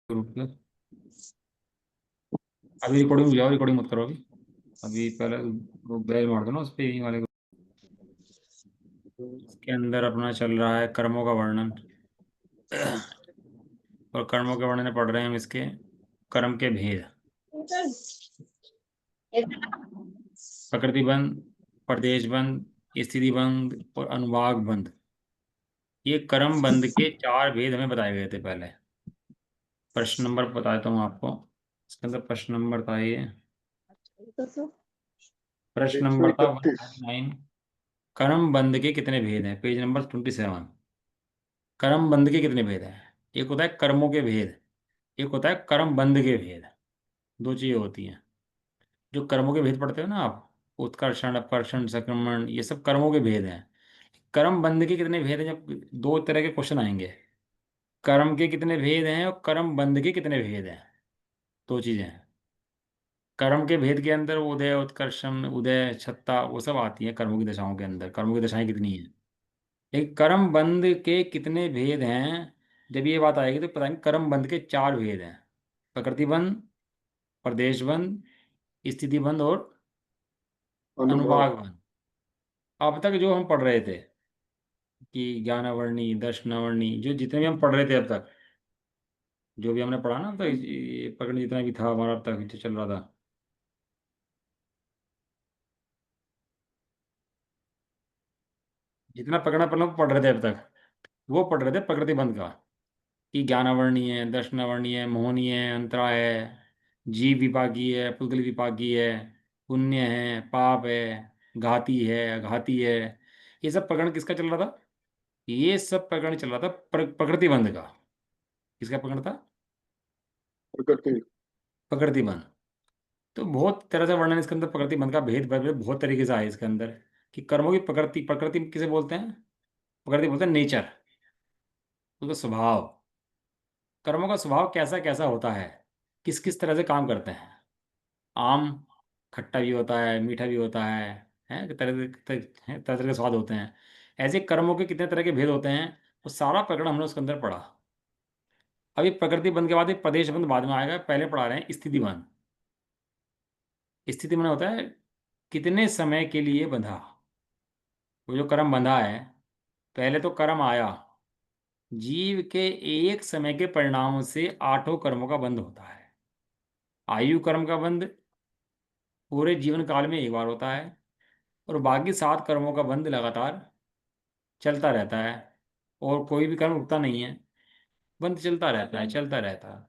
Group पे अभी recording हो जाओ, रिकॉर्डिंग मत करो अभी। अभी पहले वो बेल मार दो ना उस पे, यही वाले के अंदर अपना चल रहा है कर्मों का वर्णन। और कर्मों के वर्णन में पढ़ रहे हैं हम इसके कर्म के भेद। प्रकृति बंध, प्रदेश बंध, स्थिति बंध और अनुभाग बंध। ये कर्म बंध के चार भेद हमें बताए गए थे पहले। प्रश्न नंबर बताता हूँ आपको। इसके अंदर प्रश्न नंबर था ये, प्रश्न एक सौ नंबर था इकतीस 199। कर्म बंध के कितने भेद हैं, पेज नंबर 27। कर्म बंध के कितने भेद हैं? एक होता है कर्मों के भेद, एक होता है कर्म बंध के भेद। दो चीजें होती हैं। जो कर्मों के भेद पढ़ते हो ना आप, उत्कर्षण अपकर्षण संक्रमण, ये सब कर्मों के भेद हैं। कर्म बंध के कितने भेद हैं, जब दो तरह के क्वेश्चन आएंगे। कर्म के कितने भेद हैं और कर्म बंध के कितने भेद हैं, दो चीजें हैं। कर्म के भेद के अंदर उदय उत्कर्षण उदय छत्ता वो सब आती है कर्मों की दशाओं के अंदर, कर्मों की दशाएं कितनी हैं। लेकिन कर्म बंध के कितने भेद हैं, जब ये बात आएगी तो पता नहीं। कर्म बंध के चार भेद हैं, प्रकृति बंध, प्रदेश बंध, स्थिति बंध और अनुभव। अनुभाग बंध। अब तक जो हम पढ़ रहे थे कि ज्ञानावर्णी दर्शनावर्णी, जो जितने भी हम पढ़ रहे थे अब तक, जो भी हमने पढ़ा ना, तो ये प्रकरण जितना भी था हमारा अब तक जो चल रहा था, जितना प्रकरण अपन लोग पढ़ रहे थे अब तक, वो पढ़ रहे थे प्रकृति बंध का। कि ज्ञानावर्णी है, दर्शनावर्णी है, मोहनी है, अंतरा है, जीव विपाकी है, पुद्गल विपाकी है, पुण्य है, पाप है, घाती है, अघाती है। ये सब प्रकरण किसका चल रहा था? ये सब प्रकरण चल रहा था प्रकृति बंध का। किसका प्रकरण था? प्रकृति। प्रकृति बंध। तो बहुत तरह से वर्णन इसके अंदर प्रकृति बंध का भेद भाव बहुत तरीके से आया इसके अंदर। कि कर्मों की प्रकृति, प्रकृति किसे बोलते हैं? प्रकृति बोलते हैं नेचर, उसका स्वभाव। कर्मों का स्वभाव कैसा कैसा होता है, किस किस तरह से काम करते हैं। आम खट्टा भी होता है, मीठा भी होता है तरह तरह के स्वाद होते हैं। ऐसे कर्मों के कितने तरह के भेद होते हैं, वो सारा प्रकरण हमने उसके अंदर पढ़ा। अभी प्रकृति बंध के बाद एक प्रदेश बंध बाद में आएगा, पहले पढ़ा रहे हैं स्थिति बंध। स्थिति बंध होता है कितने समय के लिए बंधा। वो जो कर्म बंधा है, पहले तो कर्म आया, जीव के एक समय के परिणाम से आठों कर्मों का बंध होता है। आयु कर्म का बंध पूरे जीवन काल में एक बार होता है, और बाकी सात कर्मों का बंध लगातार चलता रहता है। और कोई भी कर्म रुकता नहीं है, बंध चलता रहता है, चलता रहता है।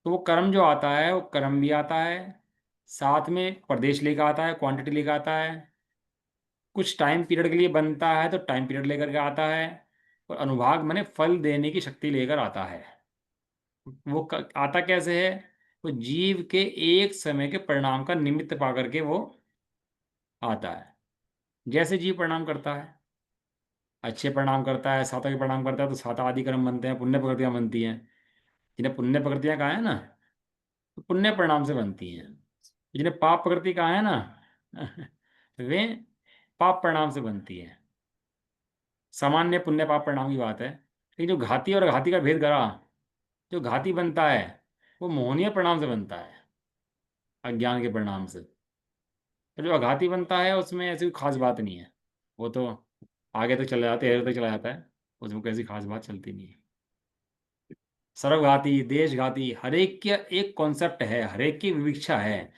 तो वो कर्म जो आता है, वो कर्म भी आता है, साथ में प्रदेश लेकर आता है, क्वांटिटी लेकर आता है। कुछ टाइम पीरियड के लिए बनता है तो टाइम पीरियड लेकर के आता है। और अनुभाग माने फल देने की शक्ति लेकर आता है। वो आता कैसे है? वो जीव के एक समय के परिणाम का निमित्त पा करके वो आता है। जैसे जीव परिणाम करता है, अच्छे परिणाम करता है, सातों के परिणाम करता है, तो सात आदि कर्म बनते हैं, पुण्य प्रकृतियां बनती हैं। जिन्हें पुण्य प्रकृतियां कहा है ना, तो पुण्य परिणाम से बनती हैं। जिन्हें पाप प्रकृति कहा है ना, वे पाप परिणाम से बनती है। सामान्य पुण्य पाप परिणाम की बात है। लेकिन जो घाती और घाती का भेद करा, जो घाती बनता है वो मोहनीय परिणाम से बनता है, अज्ञान के परिणाम से। तो जो अघाती बनता है उसमें ऐसी कोई खास बात नहीं है। वो तो आगे तक चला जाता है, आगे तक चला जाता है, उसमें कोई ऐसी खास बात चलती नहीं है। सर्वघाती, देशघाती, हर एक का एक कॉन्सेप्ट है, हर एक की विवक्षा है।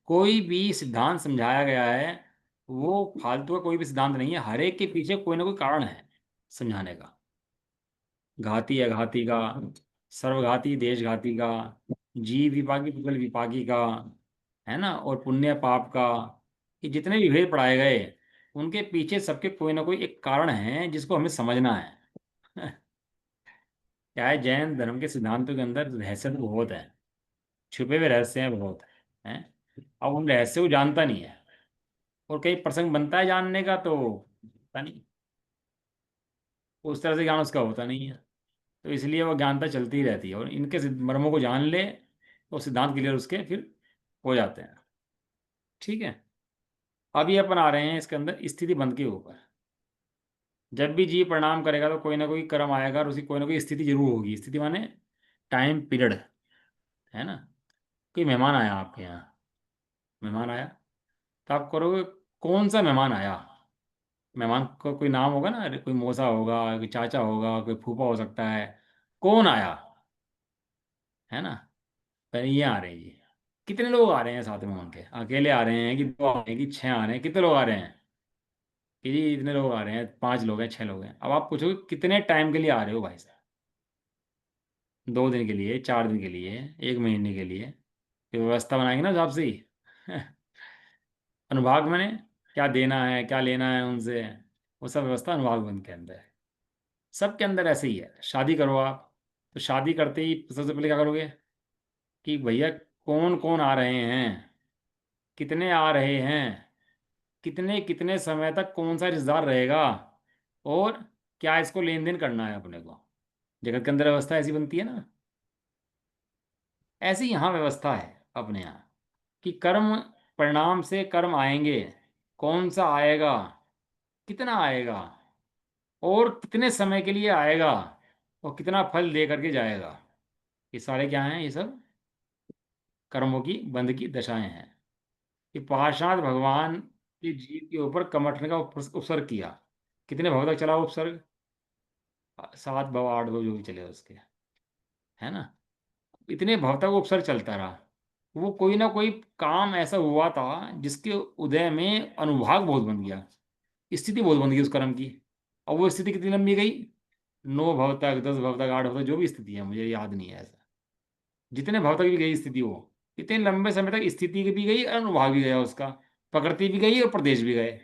कोई भी सिद्धांत समझाया गया है वो फालतू का कोई भी सिद्धांत नहीं है, हर एक के पीछे कोई ना कोई कारण है समझाने का। घाती अघाती का, सर्वघाती देशघाती का, जीव विपाकी पुगल विपाकी का, है ना, और पुण्य पाप का। ये जितने भी भेद पढ़ाए गए, उनके पीछे सबके कोई ना कोई एक कारण है जिसको हमें समझना है। क्या है, जैन धर्म के सिद्धांतों के अंदर रहस्य तो बहुत है, छुपे हुए रहस्य हैं बहुत हैं। अब उन रहस्य को जानता नहीं है, और कई प्रसंग बनता है जानने का तो पता नहीं, उस तरह से ज्ञान उसका होता नहीं है। तो इसलिए वो ज्ञानता चलती ही रहती है, और इनके मर्मों को जान ले तो सिद्धांत क्लियर उसके फिर हो जाते हैं। ठीक है। अभी अपन आ रहे हैं इसके अंदर स्थिति बंध के ऊपर। जब भी जीव प्रणाम करेगा तो कोई ना कोई कर्म आएगा और उसकी कोई ना कोई स्थिति जरूर होगी। स्थिति माने टाइम पीरियड। है ना। कोई मेहमान आया आपके यहाँ, मेहमान आया, तो आप करोगे कौन सा मेहमान आया। मेहमान को कोई नाम होगा ना, अरे कोई मौसा होगा, कोई चाचा होगा, कोई फूफा हो सकता है। कौन आया, है ना। पहले ये आ रहे हैं जी, कितने लोग आ रहे हैं साथ में उनके, अकेले आ रहे हैं कि दो आ रहे हैं कि छह आ रहे हैं, कितने लोग आ रहे हैं। कि जी इतने लोग आ रहे हैं, पांच लोग हैं, छह लोग हैं। अब आप पूछोगे कितने टाइम के लिए आ रहे हो भाई साहब। 2 दिन के लिए, 4 दिन के लिए, 1 महीने के लिए। फिर व्यवस्था बनाएंगे ना हिसाब से ही। अनुभाग मैंने क्या देना है क्या लेना है उनसे, वो सब व्यवस्था अनुभाग बंद के अंदर है। सबके अंदर ऐसे ही है। शादी करो आप, तो शादी करते ही सबसे पहले क्या करोगे कि भैया कौन कौन आ रहे हैं, कितने आ रहे हैं, कितने कितने समय तक कौन सा रिश्तेदार रहेगा, और क्या इसको लेन देन करना है अपने को। जगत के अंदर व्यवस्था ऐसी बनती है ना। ऐसी यहाँ व्यवस्था है अपने यहाँ, कि कर्म परिणाम से कर्म आएंगे, कौन सा आएगा, कितना आएगा, और कितने समय के लिए आएगा, और कितना फल दे करके जाएगा। ये सारे क्या हैं, ये सब कर्मों की बंध की दशाएं हैं। ये पाषाण भगवान के जीव के ऊपर कमठने का उपसर्ग किया। कितने भव तक चला वो उपसर्ग, 7 भव 8 भव जो भी चले उसके, है ना। इतने भव तक वो उपसर्ग चलता रहा। वो कोई ना कोई काम ऐसा हुआ था जिसके उदय में अनुभाग बहुत बन गया, स्थिति बहुत बन गई उस कर्म की। और वो स्थिति कितनी लंबी गई, 9 भव तक, 10 भव तक, 8 भव तक, जो भी स्थिति है मुझे याद नहीं है ऐसा। जितने भव तक भी गई स्थिति वो, इतने लंबे समय तक स्थिति की भी गई, अनुभाग भी गया उसका, प्रकृति भी गई और प्रदेश भी गए।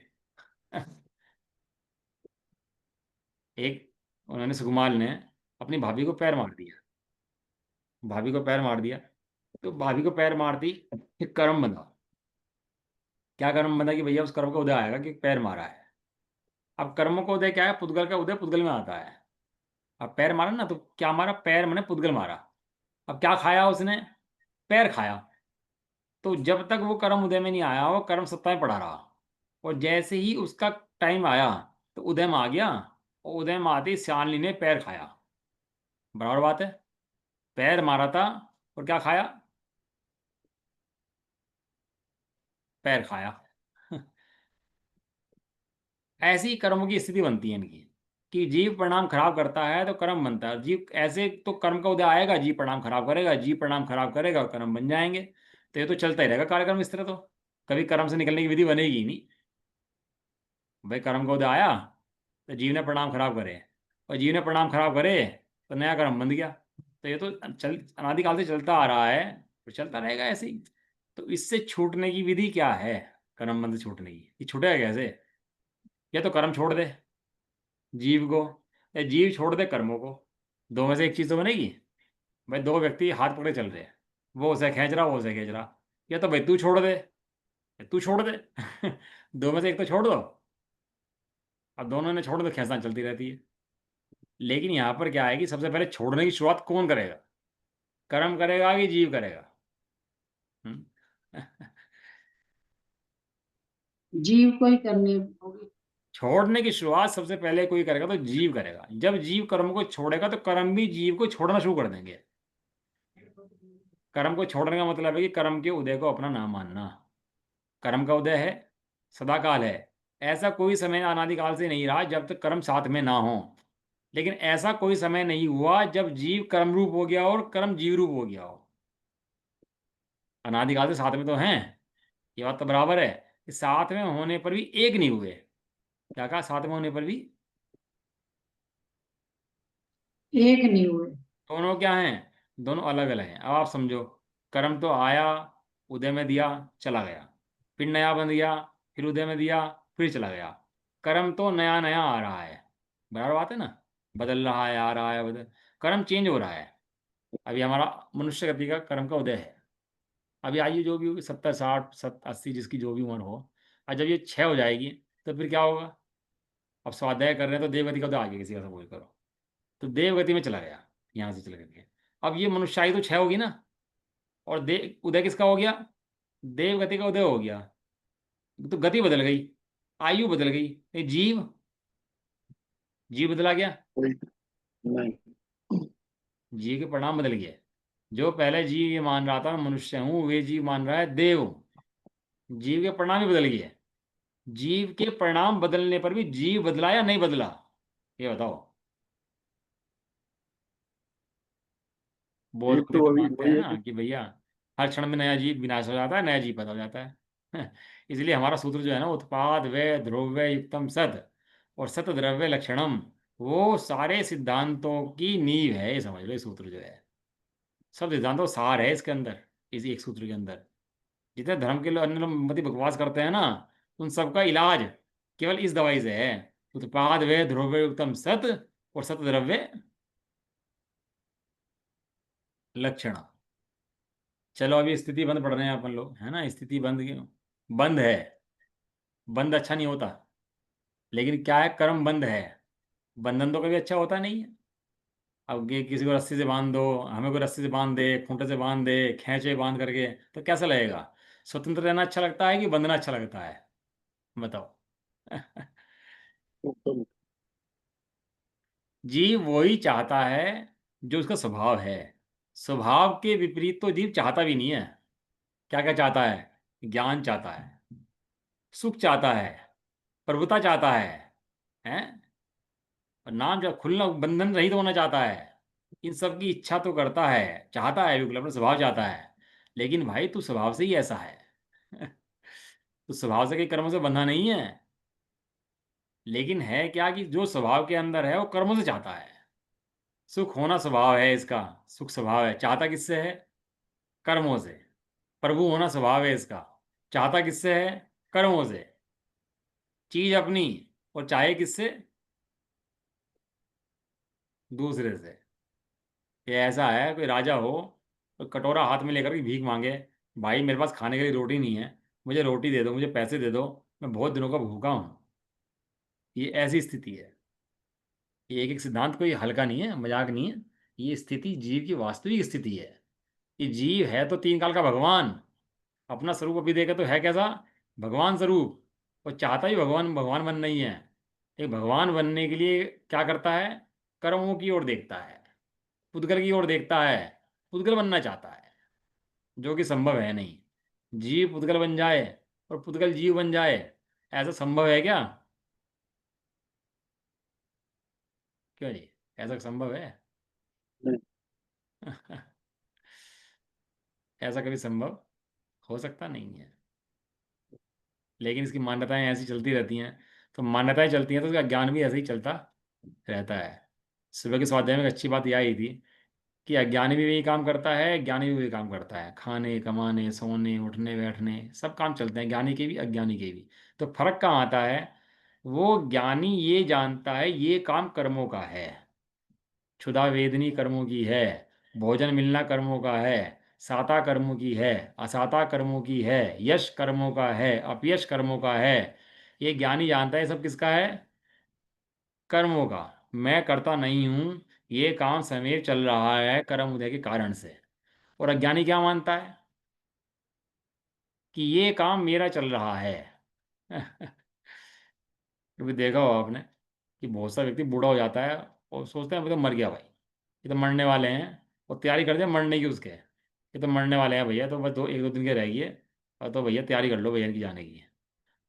एक, उन्होंने, सुकुमार ने अपनी भाभी को पैर मार दिया, भाभी को पैर मार दिया। तो भाभी को पैर मारती, एक कर्म बंधा। क्या कर्म बंधा कि भैया उस कर्म का उदय आएगा कि पैर मारा है। अब कर्म का उदय क्या है, पुद्गल का उदय पुद्गल में आता है। अब पैर मारा ना, तो क्या मारा, पैर मैंने पुद्गल मारा। अब क्या खाया उसने, पैर खाया। तो जब तक वो कर्म उदय में नहीं आया, वो कर्म सत्ता में पड़ा रहा। और जैसे ही उसका टाइम आया, तो उदय में आ गया। और उदय में आते ही श्यानली ने पैर खाया। बराबर बात है। पैर मारा था, और क्या खाया, पैर खाया। ऐसी ही कर्मों की स्थिति बनती है इनकी, कि जीव परिणाम खराब करता है तो कर्म बनता है। जीव ऐसे तो कर्म का उदय आएगा, जीव परिणाम खराब करेगा, जीव परिणाम खराब करेगा और कर्म बन जाएंगे। तो ये तो चलता ही रहेगा कार्यक्रम इस तरह। तो कभी कर्म से निकलने की विधि बनेगी ही नहीं। भाई कर्म का उदय आया, तो जीव ने परिणाम खराब करे, और जीव ने परिणाम खराब करे, तो नया कर्म बन गया। तो ये तो चल अनादिकाल से चलता आ रहा है, तो चलता रहेगा ऐसे ही। तो इससे छूटने की विधि क्या है, कर्म बंध छूटने की, ये छूटेगा कैसे। या तो कर्म छोड़ दे जीव को, या जीव छोड़ दे कर्मों को। दो में से एक चीज तो बनेगी। भाई दो व्यक्ति हाथ पकड़े चल रहे हैं, वो उसे खींच रहा, वो उसे खींच रहा। या तो भाई तू छोड़ दे, या तू छोड़ दे। दो में से एक तो छोड़ दो। अब दोनों ने छोड़ दो, खींचना चलती रहती है। लेकिन यहाँ पर क्या है कि सबसे पहले छोड़ने की शुरुआत कौन करेगा, कर्म करेगा कि जीव करेगा। हम्म? जीव को ही करनी होगी। छोड़ने की शुरुआत सबसे पहले कोई करेगा तो जीव करेगा। जब जीव कर्म को छोड़ेगा, तो कर्म भी जीव को छोड़ना शुरू कर देंगे। कर्म को छोड़ने का मतलब है कि कर्म के उदय को अपना ना मानना। कर्म का उदय है, सदाकाल है। ऐसा कोई समय अनादिकाल से नहीं रहा जब तक कर्म साथ में ना हो। लेकिन ऐसा कोई समय नहीं हुआ जब जीव कर्म रूप हो गया और कर्म जीव रूप हो गया हो। अनादिकाल से साथ में तो हैं, ये बात तो बराबर है। कि साथ में होने पर भी एक नहीं हुए। क्या कहा, साथ में होने पर भी एक नहीं हुए। दोनों क्या हैं, दोनों अलग अलग हैं। अब आप समझो, कर्म तो आया, उदय में दिया, चला गया, फिर नया बन गया, फिर उदय में दिया, फिर चला गया। कर्म तो नया नया आ रहा है, बराबर बात है ना। बदल रहा है, आ रहा है, बदल, कर्म चेंज हो रहा है। अभी हमारा मनुष्य गति का कर्म का उदय है। अभी आयु जो भी होगी, 70 60 80, जिसकी जो भी उम्र हो। और जब ये 6 हो जाएगी, तो फिर क्या होगा। अब स्वाध्याय कर रहे हैं तो देवगति का उदय आ गया, किसी का सपोज करो, तो देवगति में चला गया, यहाँ से चल करके। अब ये मनुष्यायु तो 6 होगी ना, और उदय किसका हो गया, देवगति का उदय हो गया। तो गति बदल गई, आयु बदल गई। ये जीव, जीव बदला गया, कोई नहीं। जीव के परिणाम बदल गए। जो पहले जीव ये मान रहा था मैं मनुष्य हूं, वे जीव मान रहा है देव हूं। जीव के परिणाम ही बदल गए। जीव के परिणाम बदलने पर भी जीव बदला या नहीं बदला, ये बताओ। जीव बौद्ध भी तो तो अभी मानते वही हैं है ना कि कि भैया हर क्षण में नया जीव विनाश हो जाता है, नया जीव पैदा हो जाता है। इसलिए हमारा सूत्र जो है ना, उत्पाद व द्रव्य युक्तम सत और सत द्रव्य लक्षणम, वो सारे सिद्धांतों की नींव है, ये समझ लो। ये सूत्र जो है सब सिद्धांतों का सार है इसके अंदर, इस एक सूत्र के अंदर। जितने धर्म के लोग अन्य लोग मत बकवास करते हैं ना, उन सबका इलाज केवल इस दवाई से है। उत्पाद व द्रव्य युक्तम सत और सत द्रव्य लक्षण। चलो अभी स्थिति बंद पढ़ रहे हैं अपन लोग, है ना। स्थिति बंद क्यों बंद है? बंद अच्छा नहीं होता, लेकिन क्या है, कर्म बंद है। बंधन तो कभी अच्छा होता नहीं है। अब किसी को रस्सी से बांध दो, हमें कोई रस्सी से बांध दे, खूंटे से बांध दे, खींचे बांध करके, तो कैसा लगेगा? स्वतंत्र रहना अच्छा लगता है कि बंधना अच्छा लगता है, बताओ। जीव वही चाहता है जो उसका स्वभाव है। स्वभाव के विपरीत तो जीव चाहता भी नहीं है। क्या क्या चाहता है? ज्ञान चाहता है, सुख चाहता है, प्रभुता चाहता है, और नाम जो खुलना बंधन रहित होना चाहता है। इन सब की इच्छा तो करता है, चाहता है, बिल्कुल अपना स्वभाव चाहता है। लेकिन भाई तू स्वभाव से ही ऐसा है। तू स्वभाव से कई कर्मों से बंधा नहीं है। लेकिन है क्या कि जो स्वभाव के अंदर है वो कर्मों से चाहता है। सुख होना स्वभाव है इसका, सुख स्वभाव है, चाहता किससे है? कर्मों से। प्रभु होना स्वभाव है इसका, चाहता किससे है? कर्मों से। चीज अपनी, और चाहे किससे? दूसरे से। ये ऐसा है, कोई राजा हो तो कटोरा हाथ में लेकर के भीख मांगे, भाई मेरे पास खाने के लिए रोटी नहीं है, मुझे रोटी दे दो, मुझे पैसे दे दो, मैं बहुत दिनों का भूखा हूँ। ये ऐसी स्थिति है। ये एक एक सिद्धांत कोई हल्का नहीं है, मजाक नहीं है। ये स्थिति जीव की वास्तविक स्थिति है। ये जीव है तो तीन काल का भगवान, अपना स्वरूप अभी देखे तो है कैसा? भगवान स्वरूप। और चाहता ही भगवान भगवान बनना ही है। एक भगवान बनने के लिए क्या करता है? कर्मों की ओर देखता है, पुद्गल की ओर देखता है, पुद्गल बनना चाहता है, जो कि संभव है नहीं। जीव पुद्गल बन जाए और पुद्गल जीव बन जाए, ऐसा संभव है क्या? क्यों जी, ऐसा संभव है? नहीं। ऐसा कभी संभव हो सकता नहीं है। लेकिन इसकी मान्यताएं ऐसी चलती रहती हैं। तो मान्यताएं चलती हैं तो उसका ज्ञान भी ऐसे ही चलता रहता है। सुबह के स्वाध्याय में एक अच्छी बात यह आई थी कि अज्ञानी भी वही काम करता है, ज्ञानी भी वही काम करता है। खाने कमाने सोने उठने बैठने सब काम चलते हैं, ज्ञानी के भी अज्ञानी के भी। तो फर्क कहाँ आता है? वो ज्ञानी ये जानता है ये काम कर्मों का है, क्षुधा वेदनी कर्मों की है, भोजन मिलना कर्मों का है, साता कर्मों की है, असाता कर्मों की है, यश कर्मों का है, अपयश कर्मों का है। ये ज्ञानी जानता है सब किसका है? कर्मों का। मैं करता नहीं हूं, ये काम समय चल रहा है कर्म उदय के कारण से। और अज्ञानी क्या मानता है? कि ये काम मेरा चल रहा है। कभी देखा हो आपने कि बहुत सा व्यक्ति बूढ़ा हो जाता है और सोचते हैं मैं तो मर गया भाई, ये तो मरने वाले हैं, और तैयारी करते हैं मरने की उसके, ये तो मरने वाले हैं भैया, तो बस दो एक दो दिन के रह गए, और तो भैया तैयारी कर लो भैया की जाने की।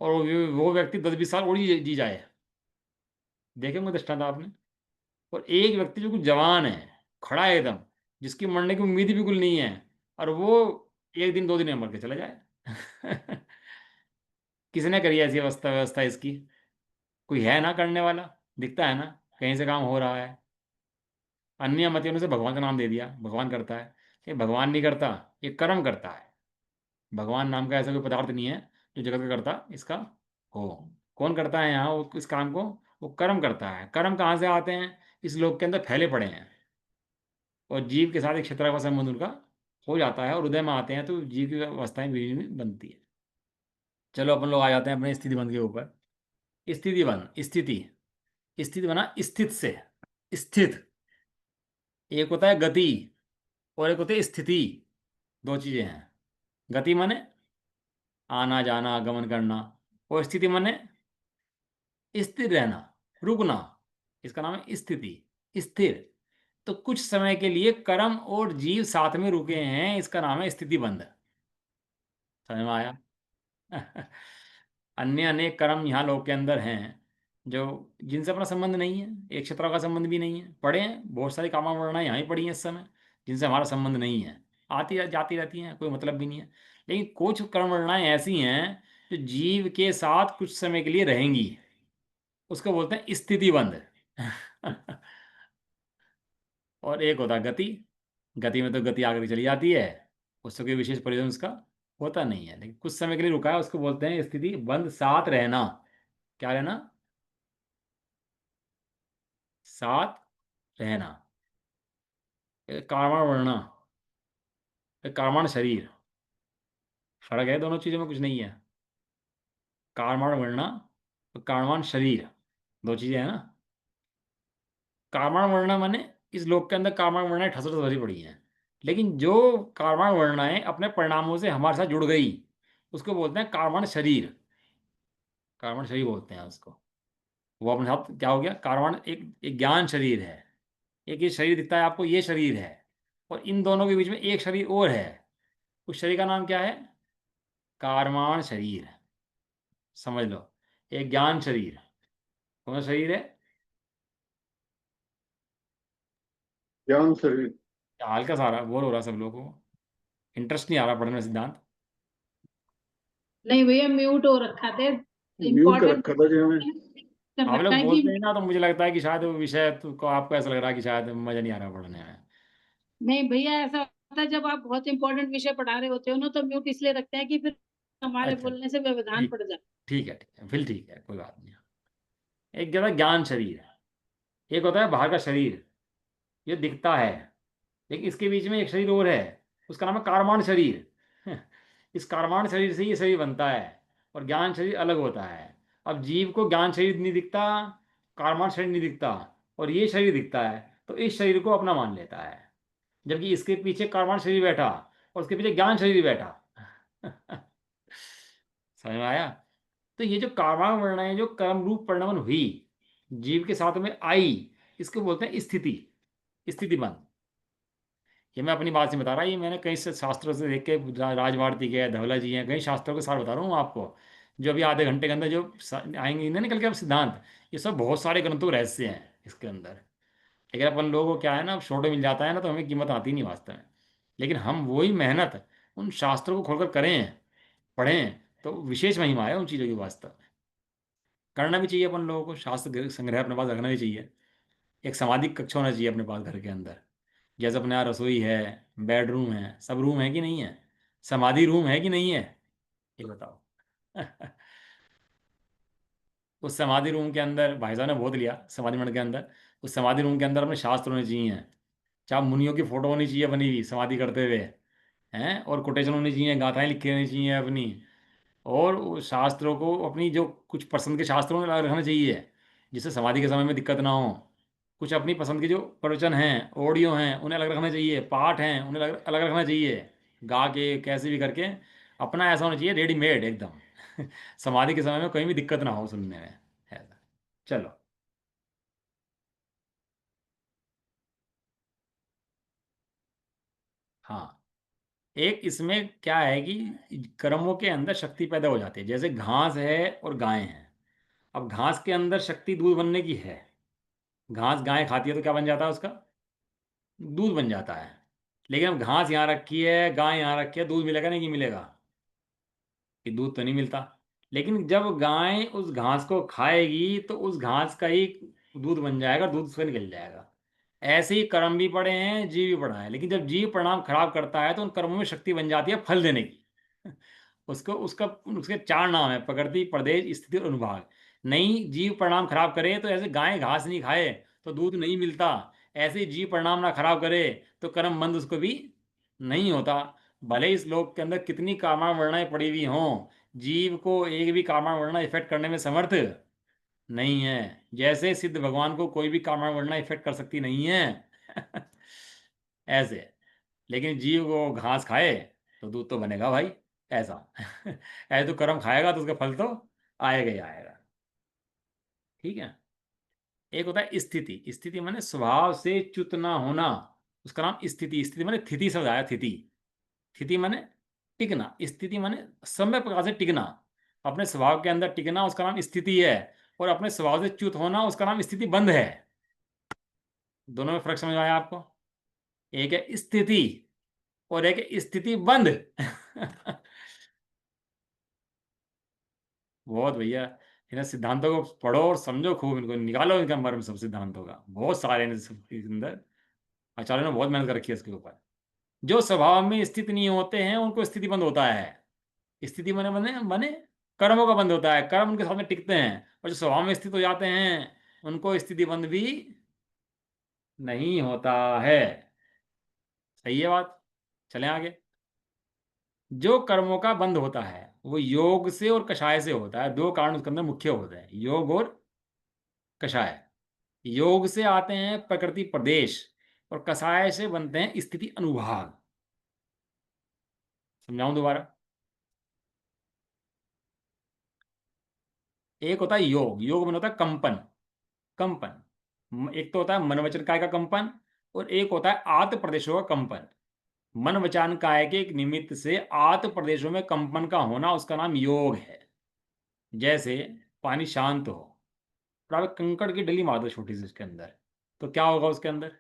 और वो व्यक्ति 10-20 साल और जी जाए। देखे मुझे दृष्टांत आपने। और एक व्यक्ति जो कुछ जवान है, खड़ा है एकदम, जिसकी मरने की उम्मीद ही बिल्कुल नहीं है, और वो एक दिन दो दिन में मर के चला जाए। किसने करी ऐसी अवस्था व्यवस्था इसकी? कोई है ना करने वाला? दिखता है ना कहीं से काम हो रहा है। अन्य मतियों ने से भगवान का नाम दे दिया, भगवान करता है। ये भगवान नहीं करता, ये कर्म करता है। भगवान नाम का ऐसा कोई पदार्थ नहीं है जो जगत का करता इसका हो। कौन करता है यहाँ वो इस काम को? वो कर्म करता है। कर्म कहाँ से आते हैं? इस लोक के अंदर फैले पड़े हैं, और जीव के साथ एक क्षेत्र का संबंध उनका हो जाता है, और उदय में आते हैं तो जीव की अवस्थाएं भी बनती है। चलो अपन लोग आ जाते हैं अपने स्थिति बंध के ऊपर। स्थिति बन स्थिति, स्थिति बना स्थित से। स्थित एक होता है गति, और एक होती है स्थिति। दो चीजें हैं। गति माने आना जाना आगमन करना, और स्थिति माने स्थिर रहना, रुकना। इसका नाम है स्थिति, स्थिर। तो कुछ समय के लिए कर्म और जीव साथ में रुके हैं, इसका नाम है स्थिति बंध। समझ में आया? अन्य अनेक कर्म यहाँ लोक के अंदर हैं जो जिनसे अपना संबंध नहीं है, एक क्षत्रा का संबंध भी नहीं है, पड़े हैं बहुत सारी कामा वर्णाएं यहाँ ही पड़ी हैं इस समय, जिनसे हमारा संबंध नहीं है, जाती रहती हैं, कोई मतलब भी नहीं है। लेकिन कुछ कर्म वर्णाएं ऐसी हैं जो जीव के साथ कुछ समय के लिए रहेंगी, उसको बोलते हैं स्थिति बंध। और एक होता है गति। गति में तो गति आगे चली जाती है, उससे कोई विशेष प्रयोजन उसका होता नहीं है, लेकिन कुछ समय के लिए रुका है, उसको बोलते हैं स्थिति बंद, साथ रहना। क्या रहना? साथ रहना। कार्बन वर्णा, कार्बन शरीर, फर्क है दोनों चीजों में, कुछ नहीं है। कार्बन वर्णा और कार्बन शरीर, दो चीजें हैं ना। कार्बन वर्णा माने इस लोक के अंदर कार्बन वर्णाएं ठसर भरी पड़ी हैं, लेकिन जो कार्बन वर्णाएं अपने परिणामों से हमारे साथ जुड़ गई, उसको बोलते हैं कार्बन शरीर। कार्बन शरीर बोलते हैं उसको। वो अपने साथ क्या हो गया, कार्बन एक ज्ञान शरीर है। एक ये शरीर दिखता है आपको, ये शरीर है, और इन दोनों के बीच में एक शरीर और है। उस शरीर का नाम क्या है? कारमान शरीर। समझ लो, एक ज्ञान शरीर। कौन सा शरीर है? ज्ञान शरीर। हल्का सारा बोर हो रहा है सब लोगों को, इंटरेस्ट नहीं आ रहा पढ़ने में सिद्धांत। नहीं भैया, म्यूट हो रखा थे। म्यूट कर इम्पोर्टेंट रखा था जी हमें। कर आप रखा लोग है कि बोलते हैं ना तो मुझे लगता है कि शायद वो विषय को आपको ऐसा लग रहा है कि शायद मजा नहीं आ रहा पढ़ने में। नहीं भैया, ऐसा होता है जब आप बहुत इंपॉर्टेंट विषय पढ़ा रहे होते हो ना, तो म्यूट इसलिए रखते हैं कि फिर हमारे अच्छा, बोलने से व्यवधान ठीक पड़ जाए। ठीक है फिर ठीक है, कोई बात नहीं। एक क्या था, ज्ञान शरीर। एक होता है बाहर का शरीर, ये दिखता है, लेकिन इसके बीच में एक शरीर और है, उसका नाम है कारमान शरीर। इस कारमान शरीर से ये शरीर बनता है, और ज्ञान शरीर अलग होता है। अब जीव को ज्ञान शरीर नहीं दिखता, कारमान शरीर नहीं दिखता, और ये शरीर दिखता है, तो इस शरीर को अपना मान लेता है, जबकि इसके पीछे कारमान शरीर बैठा और उसके पीछे ज्ञान शरीर बैठा। समझ में आया? तो ये जो कारवां वर्णाएं जो कर्म रूप परिणमन हुई, जीव के साथ में आई, इसको बोलते हैं स्थिति, स्थिति बंध। ये मैं अपनी बात से बता रहा, ये मैंने कई से शास्त्रों से देख के, राजभारती के धवला जी हैं, कई शास्त्रों के साथ बता रहा हूँ आपको। जो अभी आधे घंटे के अंदर जो आएंगे ना निकल के अब सिद्धांत, ये सब बहुत सारे ग्रंथों के रहस्य हैं इसके अंदर। लेकिन अपन लोगों को क्या है ना, अब छोटे मिल जाता है ना, तो हमें कीमत आती नहीं वास्तव में। लेकिन हम वही मेहनत उन शास्त्रों को खोलकर करें, पढ़ें, तो विशेष महिमा है उन चीज़ों की वास्तव में। करना भी चाहिए अपन लोगों को, शास्त्र संग्रह अपने पास रखना भी चाहिए। एक समाधि कक्ष होना चाहिए अपने पास घर के अंदर। जैसे अपने यहाँ रसोई है, बेडरूम है, सब रूम है कि नहीं है? समाधि रूम है कि नहीं है? ये बताओ। उस समाधि रूम के अंदर भाई साहब ने बहुत लिया, समाधि मंडल के अंदर, उस समाधि रूम के अंदर अपने शास्त्र होने चाहिए। चाहे मुनियों की फोटो होनी चाहिए बनी हुई समाधि करते हुए, हैं, और कोटेशन होनी चाहिए, गाथाएं लिखी होनी चाहिए अपनी। और वो शास्त्रों को अपनी जो कुछ पसंद के शास्त्रों में रखना चाहिए, जिससे समाधि के समय में दिक्कत ना हो। कुछ अपनी पसंद के जो प्रवचन हैं, ऑडियो हैं, उन्हें अलग रखना चाहिए, पाठ हैं उन्हें अलग अलग रखना चाहिए, गा के कैसे भी करके। अपना ऐसा होना चाहिए रेडीमेड एकदम। समाधि के समय में कहीं भी दिक्कत ना हो सुनने में, ऐसा। चलो। हाँ, एक इसमें क्या है कि कर्मों के अंदर शक्ति पैदा हो जाती है, जैसे घास है और गाय है। अब घास के अंदर शक्ति दूध बनने की है, घास गाय खाती है तो क्या बन जाता है उसका? दूध बन जाता है। लेकिन अब घास यहाँ रखी है, गाय यहाँ रखी है, दूध मिलेगा नहीं कि मिलेगा? कि दूध तो नहीं मिलता। लेकिन जब गाय उस घास को खाएगी तो उस घास का ही दूध बन जाएगा, दूध उसका निकल जाएगा। ऐसे ही कर्म भी पड़े हैं, जीव भी पड़ा है, लेकिन जब जीव परिणाम खराब करता है तो उन कर्मों में शक्ति बन जाती है फल देने की। उसको उसका उसके चार नाम है, प्रकृति, प्रदेश, स्थिति और अनुभाग। नहीं, जीव परिणाम खराब करे तो ऐसे गाय घास नहीं खाए तो दूध नहीं मिलता। ऐसे ही जीव परिणाम ना खराब करे तो कर्म बंद उसको भी नहीं होता। भले इस लोक के अंदर कितनी कामा वर्णाएं पड़ी हुई हों, जीव को एक भी कामा वर्णा इफेक्ट करने में समर्थ नहीं है। जैसे सिद्ध भगवान को कोई भी कामा वर्णा इफेक्ट कर सकती नहीं है। ऐसे। लेकिन जीव को घास खाए तो दूध तो बनेगा भाई, ऐसा। ऐसे तो कर्म खाएगा तो उसका फल तो आएगा ही आएगा। ठीक है। एक होता है स्थिति। स्थिति माने स्वभाव से च्युत ना होना, उसका नाम स्थिति। स्थिति माने स्थिति शब्द आया, स्थिति। स्थिति माने टिकना, स्थिति माने समय प्रकार से टिकना, अपने स्वभाव के अंदर टिकना, उसका नाम स्थिति है। और अपने स्वभाव से च्युत होना, उसका नाम स्थिति बंध है। दोनों में फर्क समझ में आया आपको? एक है स्थिति और एक है स्थिति बंध। बहुत भैया, इन्हें सिद्धांतों को पढ़ो और समझो खूब, इनको निकालो इनका मर्म सब सिद्धांतों का, बहुत सारे हैं इसके अंदर। आचार्यों ने बहुत मेहनत कर रखी है इसके ऊपर। जो स्वभाव में स्थित नहीं होते हैं उनको स्थिति बंद होता है। स्थिति बने बने बने कर्मों का बंद होता है, कर्म उनके साथ में टिकते हैं। और जो स्वभाव में स्थित हो जाते हैं उनको स्थिति बंद भी नहीं होता है। सही है बात? चलें आगे। जो कर्मों का बंद होता है वो योग से और कषाय से होता है। दो कारण उसके अंदर मुख्य होते हैं, योग और कषाय। योग से आते हैं प्रकृति प्रदेश और कषाय से बनते हैं स्थिति अनुभाग। समझाऊं दोबारा? एक होता है योग, योग में होता है कंपन। कंपन एक तो होता है मन वचन काय का कंपन, और एक होता है आत प्रदेशों का कंपन। मन वचन काय के एक निमित्त से आत प्रदेशों में कंपन का होना, उसका नाम योग है। जैसे पानी शांत हो और आप एक कंकड़ की डली मार दो छोटी सी उसके अंदर, तो क्या होगा उसके अंदर?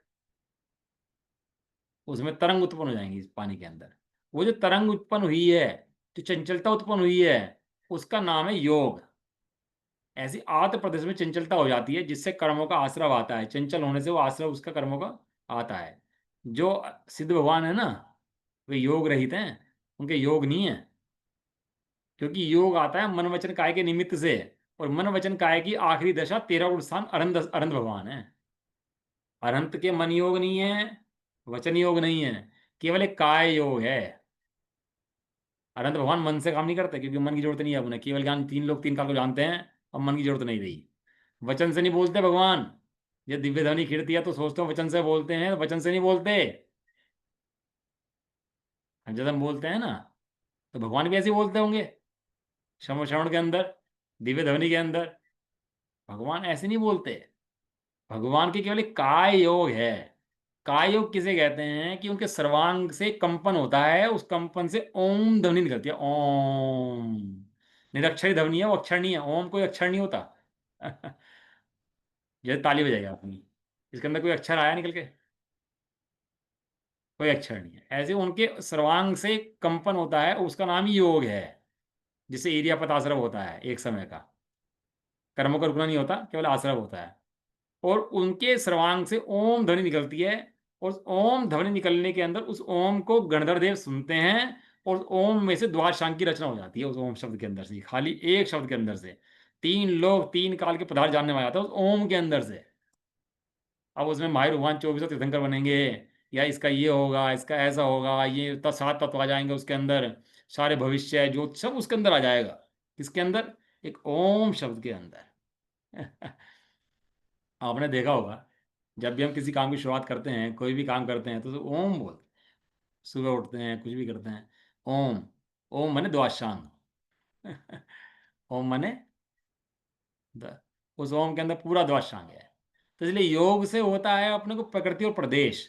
उसमें तरंग उत्पन्न हो जाएंगी इस पानी के अंदर। वो जो तरंग उत्पन्न हुई है, जो चंचलता उत्पन्न हुई है, उसका नाम है योग। ऐसी आत प्रदेश में चंचलता हो जाती है जिससे कर्मों का आश्रव आता है। चंचल होने से वो आश्रव उसका कर्मों का आता है। जो सिद्ध भगवान है ना, वे योग रहित हैं, उनके योग नहीं है। क्योंकि योग आता है मन वचन काय के निमित्त से, और मन वचन काय की आखिरी दशा 13वां स्थान अरंत अरंत भगवान है। अरंत के मन योग नहीं है, वचन योग नहीं है, केवल एक काय योग है। अनंत भगवान मन से काम नहीं करते क्योंकि मन की जरूरत नहीं है उन्हें। केवल ज्ञान, तीन लोग तीन काल को जानते हैं और मन की जरूरत नहीं रही। वचन से नहीं बोलते भगवान। ये दिव्य ध्वनि खिड़ती है तो सोचते हो वचन से बोलते हैं, वचन से नहीं बोलते। हम जब हम बोलते हैं ना, तो भगवान भी ऐसे ही बोलते होंगे। श्रवण श्रवण के अंदर, दिव्य ध्वनि के अंदर भगवान ऐसे नहीं बोलते। भगवान के केवल एक काय योग है। काय योग किसे कहते हैं? कि उनके सर्वांग से कंपन होता है, उस कंपन से ओम ध्वनि निकलती है। ओम निरक्षरी ध्वनि है, वो अक्षर नहीं है। ओम कोई अक्षर नहीं होता। जैसे ताली बजाएगा अपनी, इसके अंदर कोई अक्षर आया निकल के? कोई अक्षर नहीं है। ऐसे उनके सर्वांग से कंपन होता है, उसका नाम ही योग है। जिससे एरिया पता आश्रव होता है एक समय का। कर्मों का रुकना नहीं होता, केवल आश्रव होता है। और उनके सर्वांग से ओम ध्वनि निकलती है। और उस ओम ध्वनि निकलने के अंदर उस ओम को गणधर देव सुनते हैं। और उस ओम में से द्वादशांग की रचना हो जाती है। उस ओम शब्द के अंदर से, खाली एक शब्द के अंदर से तीन लोग तीन काल के पदार्थ जानने में आता है उस ओम के अंदर से। अब उसमें माहिर भगवान 24 तीर्थंकर बनेंगे, या इसका ये होगा, इसका ऐसा होगा, ये सात तत्व आ जाएंगे उसके अंदर, सारे भविष्य जो सब उसके अंदर आ जाएगा। किसके अंदर? एक ओम शब्द के अंदर। आपने देखा होगा, जब भी हम किसी काम की शुरुआत करते हैं, कोई भी काम करते हैं, तो ओम बोलते हैं। सुबह उठते हैं, कुछ भी करते हैं, ओम। ओम माने द्वादशांग। ओम माने उस ओम के अंदर पूरा द्वादशांग है। तो इसलिए योग से होता है अपने को प्रकृति और प्रदेश।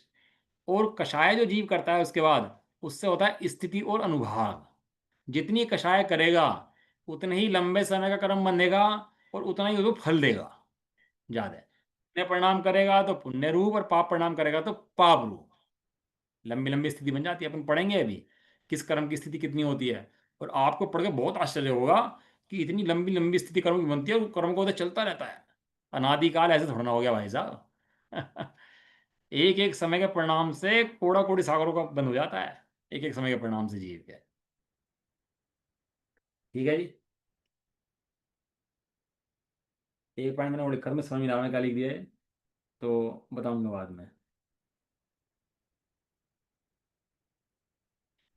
और कषाय जो जीव करता है उसके बाद, उससे होता है स्थिति और अनुभाग। जितनी कषाय करेगा उतने ही लंबे समय का कर्म बंधेगा, और उतना ही उसको फल देगा ज्यादा। पुण्य प्रणाम करेगा तो पुण्य रूप, और पाप प्रणाम करेगा तो पाप रूप। लंबी लंबी स्थिति बन जाती है। अपन पढ़ेंगे अभी किस कर्म की स्थिति कितनी होती है। और आपको पढ़ के बहुत आश्चर्य होगा कि इतनी लंबी लंबी स्थिति कर्म की बनती है, और कर्म को तो चलता रहता है। अनादिकाल ऐसे थोड़ा ना हो गया भाई साहब। एक एक समय के परिणाम से कोड़ा कोड़ी सागरों का बंद हो जाता है, एक एक समय के परिणाम से जीव के। ठीक है जी। एक पॉइंट मैंने वो लिखा था, मैं समझ में आने का लिख दिया है, तो बताऊंगा बाद में।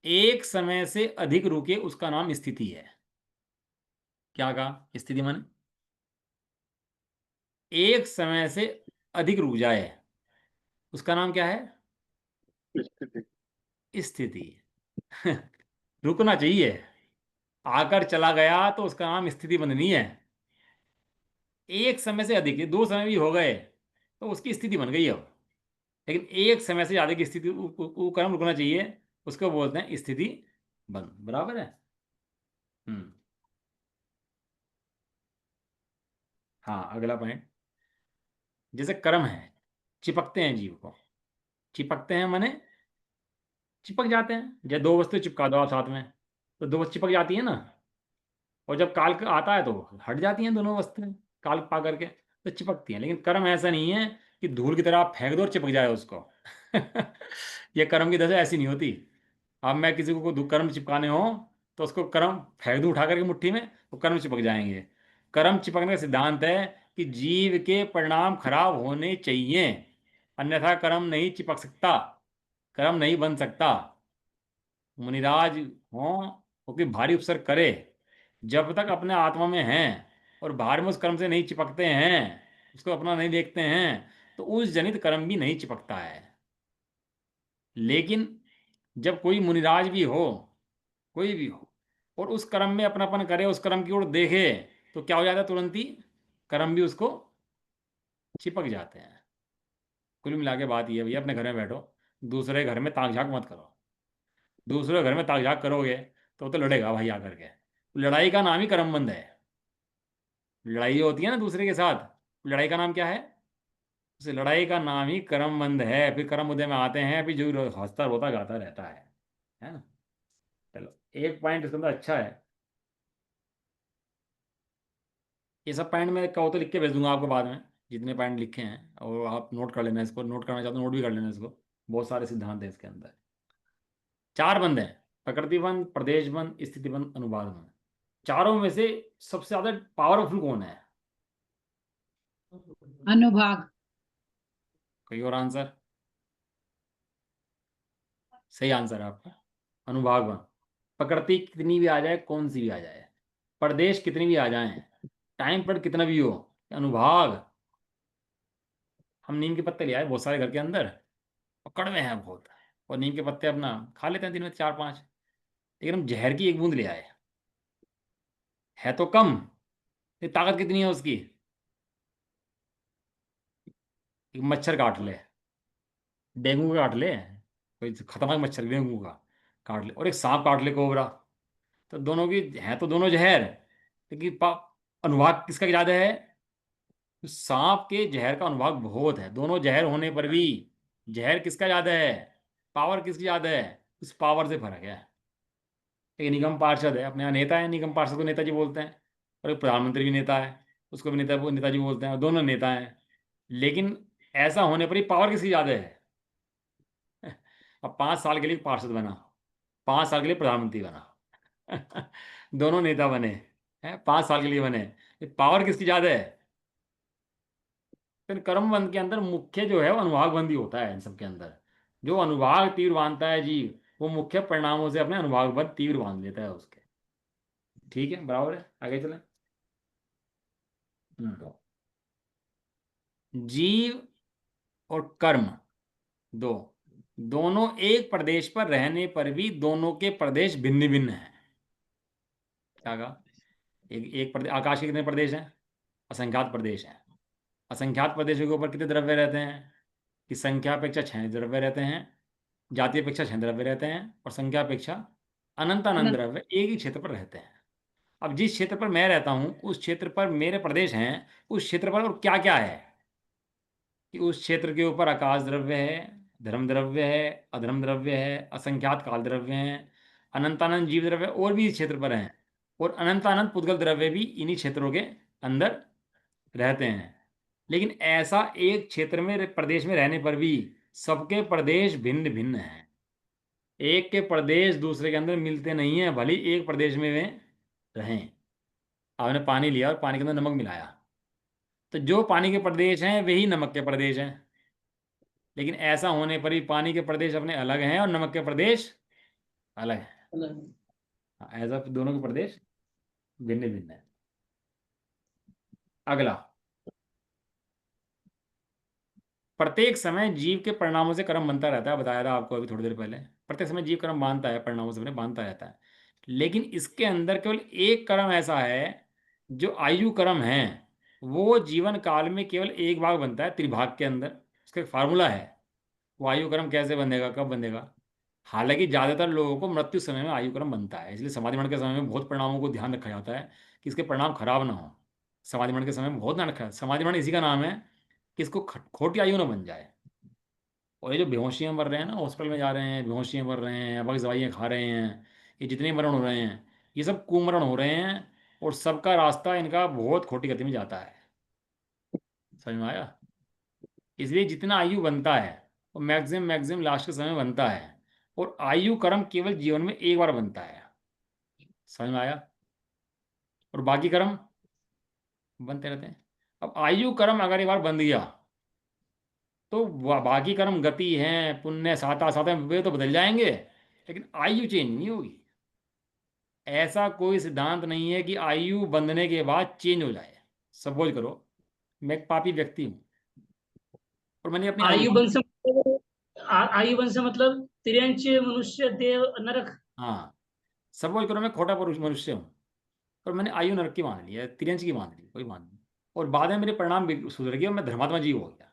एक समय से अधिक रुके उसका नाम स्थिति है। क्या कहा? स्थिति माने एक समय से अधिक रुक जाए, उसका नाम क्या है? स्थिति। स्थिति। रुकना चाहिए। आकर चला गया तो उसका नाम स्थिति बंद नहीं है। एक समय से अधिक, ये दो समय भी हो गए तो उसकी स्थिति बन गई अब। लेकिन एक समय से ज्यादा की स्थिति वो कर्म रुकना चाहिए, उसको बोलते हैं स्थिति बंध। बराबर है। हम्म। हाँ, अगला पॉइंट। जैसे कर्म है, चिपकते हैं जीव को। चिपकते हैं माने चिपक जाते हैं। जब दो वस्तु चिपका दो आप साथ में, तो दो वस्तु चिपक जाती है ना। और जब काल का आता है तो हट जाती हैं दोनों वस्तुएं, काल पा करके तो चिपकती हैं। लेकिन कर्म ऐसा नहीं है कि धूल की तरह आप फेंक दो और चिपक जाए उसको। ये कर्म की दशा ऐसी नहीं होती। अब मैं किसी को कर्म चिपकाने हो तो उसको कर्म फेंक दूं उठा करके मुट्ठी में, तो कर्म चिपक जाएंगे। कर्म चिपकने का सिद्धांत है कि जीव के परिणाम खराब होने चाहिए, अन्यथा कर्म नहीं चिपक सकता, कर्म नहीं बन सकता। मुनिराज हों, वो कि भारी उपसर्ग करे, जब तक अपने आत्मा में हैं और बाहर में उस कर्म से नहीं चिपकते हैं, उसको अपना नहीं देखते हैं, तो उस जनित कर्म भी नहीं चिपकता है। लेकिन जब कोई मुनिराज भी हो, कोई भी हो, और उस कर्म में अपनापन करे, उस कर्म की ओर देखे, तो क्या हो जाता है, तुरंत ही कर्म भी उसको चिपक जाते हैं। कुल मिला के बात ये है भैया, अपने घर में बैठो, दूसरे घर में ताक झाक मत करो। दूसरे घर में ताक झाक करोगे तो वो तो लड़ेगा भाई आकर के। लड़ाई का नाम ही कर्मबंध है। लड़ाई जो होती है ना दूसरे के साथ, लड़ाई का नाम क्या है? उस लड़ाई का नाम ही कर्मबंध है। फिर कर्म उदय में आते हैं, फिर जो हंसता रोता गाता रहता है ना। चलो, एक पॉइंट इसके अंदर अच्छा है। ये सब पॉइंट मैं कहो तो लिख के भेज दूंगा आपको बाद में, जितने पॉइंट लिखे हैं, और आप नोट कर लेना इसको। नोट करना चाहते हो नोट भी कर लेना इसको। बहुत सारे सिद्धांत हैं इसके अंदर। चार बंद हैं: प्रकृति बंध, प्रदेश बंध, स्थिति बंध, अनुवाद बंध। चारों में से सबसे ज्यादा पावरफुल कौन है? अनुभाग। कोई और आंसर? सही आंसर है आपका, अनुभाग बंध। प्रकृति कितनी भी आ जाए, कौन सी भी आ जाए, प्रदेश कितनी भी आ जाए, टाइम पर कितना भी हो, अनुभाग। हम नीम के पत्ते ले आए बहुत सारे घर के अंदर, और कड़वे हैं बहुत, और नीम के पत्ते अपना खा लेते हैं दिन में चार पांच। लेकिन हम जहर की एक बूंद ले आए, है तो कम, ये ताकत कितनी है उसकी? एक मच्छर काट ले, डेंगू का काट ले, कोई खतरनाक मच्छर डेंगू का काट ले, और एक सांप काट ले, कोबरा, तो दोनों की है तो दोनों जहर, लेकिन अनुभाग किसका ज्यादा है? तो सांप के जहर का अनुभाग बहुत है। दोनों जहर होने पर भी जहर किसका ज्यादा है, पावर किसकी ज्यादा है, उस पावर से फर्क है। एक निगम पार्षद है, अपने यहाँ नेता है, निगम पार्षद को नेताजी बोलते हैं। और एक प्रधानमंत्री भी नेता है, उसको भी नेताजी बोलते हैं, और दोनों नेता हैं। लेकिन ऐसा होने पर ही पावर किसकी ज्यादा है? अब 5 साल के लिए पार्षद बना, 5 साल के लिए प्रधानमंत्री बना, दोनों नेता बने हैं, 5 साल के लिए बने, पावर किसकी ज्यादा है? फिर कर्मबंध के अंदर मुख्य जो है वो अनुभाग बंदी होता है। इन सब के अंदर जो अनुभाग तीव्र बांधता है जीव, वो मुख्य परिणामों से अपने अनुभाग बंध तीव्र बांध लेता है उसके। ठीक है, बराबर है, आगे चलें। हम्म। जीव और कर्म दो, दोनों एक प्रदेश पर रहने पर भी दोनों के प्रदेश भिन्न भिन्न हैं। क्या कहा? एक एक प्रदेश, आकाश के कितने प्रदेश हैं? असंख्यात प्रदेश हैं। असंख्यात प्रदेशों के ऊपर कितने द्रव्य रहते हैं? कि संख्या अपेक्षा 6 द्रव्य रहते हैं, जाति अपेक्षा 6 द्रव्य रहते हैं, और संख्या अपेक्षा अनंत अनंत अनंत। द्रव्य एक ही क्षेत्र पर रहते हैं। अब जिस क्षेत्र पर मैं रहता हूं उस क्षेत्र पर मेरे प्रदेश हैं, उस क्षेत्र पर और क्या क्या है? कि उस क्षेत्र के ऊपर आकाश द्रव्य है, धर्म द्रव्य है, अधर्म द्रव्य है, असंख्यात काल द्रव्य हैं, अनंतानंत जीव द्रव्य और भी इस क्षेत्र पर हैं, और अनंतानंत पुद्गल द्रव्य भी इन्हीं क्षेत्रों के अंदर रहते हैं। लेकिन ऐसा एक क्षेत्र में प्रदेश में रहने पर भी सबके प्रदेश भिन्न भिन्न हैं। एक के प्रदेश दूसरे के अंदर मिलते नहीं हैं, भले ही एक प्रदेश में वे रहें। आपने पानी लिया और पानी के अंदर नमक मिलाया, तो जो पानी के प्रदेश हैं वही नमक के प्रदेश हैं। लेकिन ऐसा होने पर ही पानी के प्रदेश अपने अलग हैं और नमक के प्रदेश अलग हैं। हाँ, ऐसा दोनों के प्रदेश भिन्न भिन्न है। अगला, प्रत्येक समय जीव के परिणामों से कर्म बनता रहता है, बताया था आपको अभी थोड़ी देर पहले। प्रत्येक समय जीव कर्म बांधता है, परिणामों से अपने बांधता रहता है। लेकिन इसके अंदर केवल एक कर्म ऐसा है जो आयु कर्म है, वो जीवन काल में केवल एक भाग बनता है त्रिभाग के अंदर। उसका एक फार्मूला है। वो आयु क्रम कैसे बनेगा, कब बनेगा। हालांकि ज्यादातर लोगों को मृत्यु समय में आयु क्रम बनता है, इसलिए समाधि मरण के समय में बहुत परिणामों को ध्यान रखा जाता है कि इसके परिणाम खराब ना हो। समाधि मरण के समय में बहुत ध्यान रखा है। समाधि मरण इसी का नाम है कि इसको खोटी आयु ना बन जाए। और ये जो बेहोशियाँ मर रहे हैं ना, हॉस्पिटल में जा रहे हैं, बेहोशियाँ मर रहे हैं, अबक दवाइयाँ खा रहे हैं, ये जितने मरण हो रहे हैं, ये सब कुमरण हो रहे हैं। और सबका रास्ता इनका बहुत खोटी गति में जाता है। समझ में आया। इसलिए जितना आयु बनता है वो मैक्सिमम मैक्सिमम लास्ट के समय बनता है। और आयु कर्म केवल जीवन में एक बार बनता है। समझ में आया। और बाकी कर्म बनते रहते हैं। अब आयु कर्म अगर एक बार बन गया तो बाकी कर्म गति हैं, पुण्य, साता साता वे तो बदल जाएंगे, लेकिन आयु चेंज नहीं होगी। ऐसा कोई सिद्धांत नहीं है कि आयु बंधने के बाद चेंज हो जाए। सपोज करो मैं एक पापी व्यक्ति हूँ और मैंने अपनी आयु, आयु वंश मतलब आयु वंश मतलब तिर्यंच, मनुष्य, देव, नरक। हाँ, सपोज करो मैं खोटा पुरुष मनुष्य हूँ और मैंने आयु नरक की मान ली है, तिरंज की मान ली, कोई मान ली। और बाद में मेरे परिणाम सुधर गए और मैं धर्मात्मा जीव हो गया।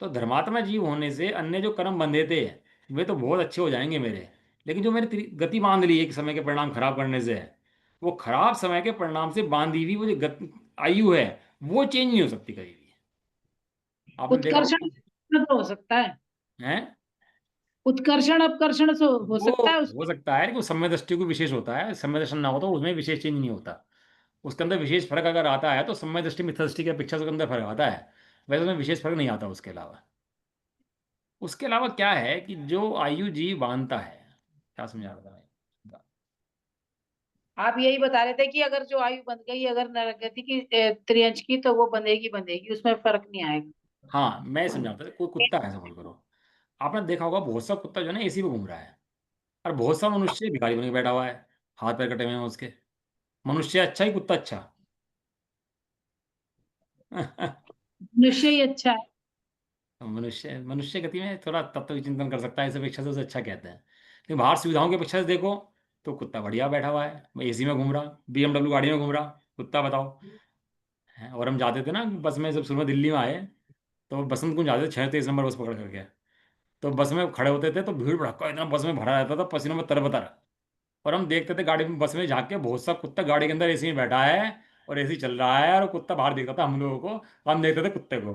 तो धर्मात्मा जीव होने से अन्य जो कर्म बंधे थे वे तो बहुत अच्छे हो जाएंगे मेरे। लेकिन जो मैंने गति बांध ली एक समय के परिणाम खराब करने से, वो खराब समय के परिणाम से बांधी हुई वो जो आयु है वो चेंज नहीं हो सकती कभी भी। आपने देखा उत्कर्षण होगा। तो हो सकता है। है। उत्कर्षण अपकर्षण से हो वो सकता है हो उसमें। सकता है कि वो समय दृष्टि को विशेष होता है, समय दर्शन ना हो तो उसमें विशेष चेंज नहीं होता। उसके अंदर विशेष फर्क अगर आता है तो समय दृष्टि मिथ्या दृष्टि की अपेक्षा उसके अंदर फर्क आता है। वैसे उसमें विशेष फर्क नहीं आता। उसके अलावा क्या है कि जो आयु जीव बांधता है, क्या समझा रहा था मैं। आप यही बता रहे थे कि अगर जो आयु बन गई, अगर नरगति की त्रियंच की, तो वो बंधेगी बंधेगी, उसमें फर्क नहीं आएगा। हाँ, मैं समझा रहा था। कोई कुत्ता है समझ करो, आपने देखा होगा बहुत सा कुत्ता जो है ना एसी में घूम रहा है। और बहुत सा मनुष्य भिखारी बन के बैठा हुआ है, हाथ पैर कटे हुए हैं उसके। मनुष्य अच्छा ही कुत्ता अच्छा। मनुष्य ही अच्छा है। मनुष्य मनुष्य गति में थोड़ा तत्व की चिंतन कर सकता है, इस अपेक्षा से उसे अच्छा कहते हैं। लेकिन बाहर सुविधाओं की अपेक्षा से देखो तो कुत्ता बढ़िया बैठा हुआ है, एसी में घूम रहा, BMW गाड़ी में घूम रहा कुत्ता, बताओ। हैं? और हम जाते थे ना बस में, जब शुरू में दिल्ली में आए तो बसंत कुंज जाते थे 6 23 नंबर बस पकड़ करके। तो बस में खड़े होते थे तो भीड़ भड़का इतना बस में भरा रहता था, पसीनों में तरबतर। और हम देखते थे गाड़ी में, बस में झांक के बहुत सा कुत्ता गाड़ी के अंदर एसी में बैठा है और एसी चल रहा है और कुत्ता बाहर देखता था हम लोगों को, हम देखते थे कुत्ते को।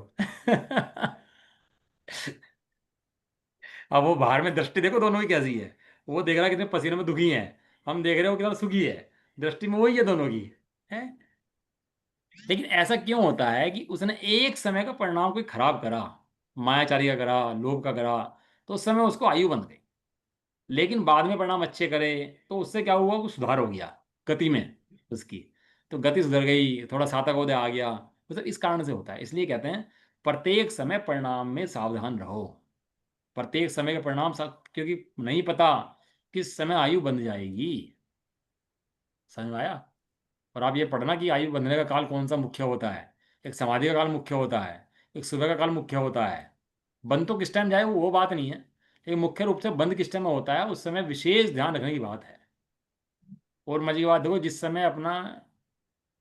अब वो बाहर में दृष्टि देखो दोनों की कैसी है। वो देख रहा है कितने पसीने में दुखी है, हम देख रहे हो कितना सुखी है। दृष्टि में वही है दोनों की। है। लेकिन ऐसा क्यों होता है कि उसने एक समय का परिणाम कोई खराब करा, मायाचारी का करा, लोभ का करा, तो उस समय उसको आयु बन गई। लेकिन बाद में परिणाम अच्छे करे तो उससे क्या हुआ, वो सुधार हो गया गति में उसकी। तो गति सुधर गई, थोड़ा सातक उदय आ गया। मतलब इस कारण से होता है। इसलिए कहते हैं प्रत्येक समय परिणाम में सावधान रहो। प्रत्येक समय के परिणाम क्योंकि नहीं पता किस समय आयु बंध जाएगी। समझ में आया। और आप ये पढ़ना कि आयु बंधने का काल कौन सा मुख्य होता है। एक समाधि का काल मुख्य होता है, एक सुबह का काल मुख्य होता है। बंद तो किस टाइम जाए वो बात नहीं है, लेकिन मुख्य रूप से बंद किस टाइम में होता है उस समय विशेष ध्यान रखने की बात है। और मजे की बात देखो, जिस समय अपना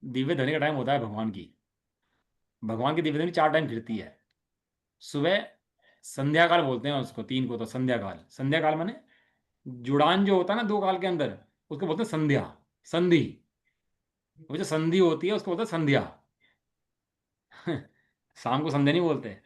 दिव्य धनी का टाइम होता है भगवान की दिव्य धनी 4 टाइम खिलती है। सुबह, संध्या काल बोलते हैं उसको, 3 को तो संध्या काल। संध्या काल माने जुड़ान जो होता है ना 2 काल के अंदर, उसको बोलते हैं संध्या, संधि। वो जो संधि होती है उसको बोलते हैं संध्या। शाम को संध्या नहीं बोलते।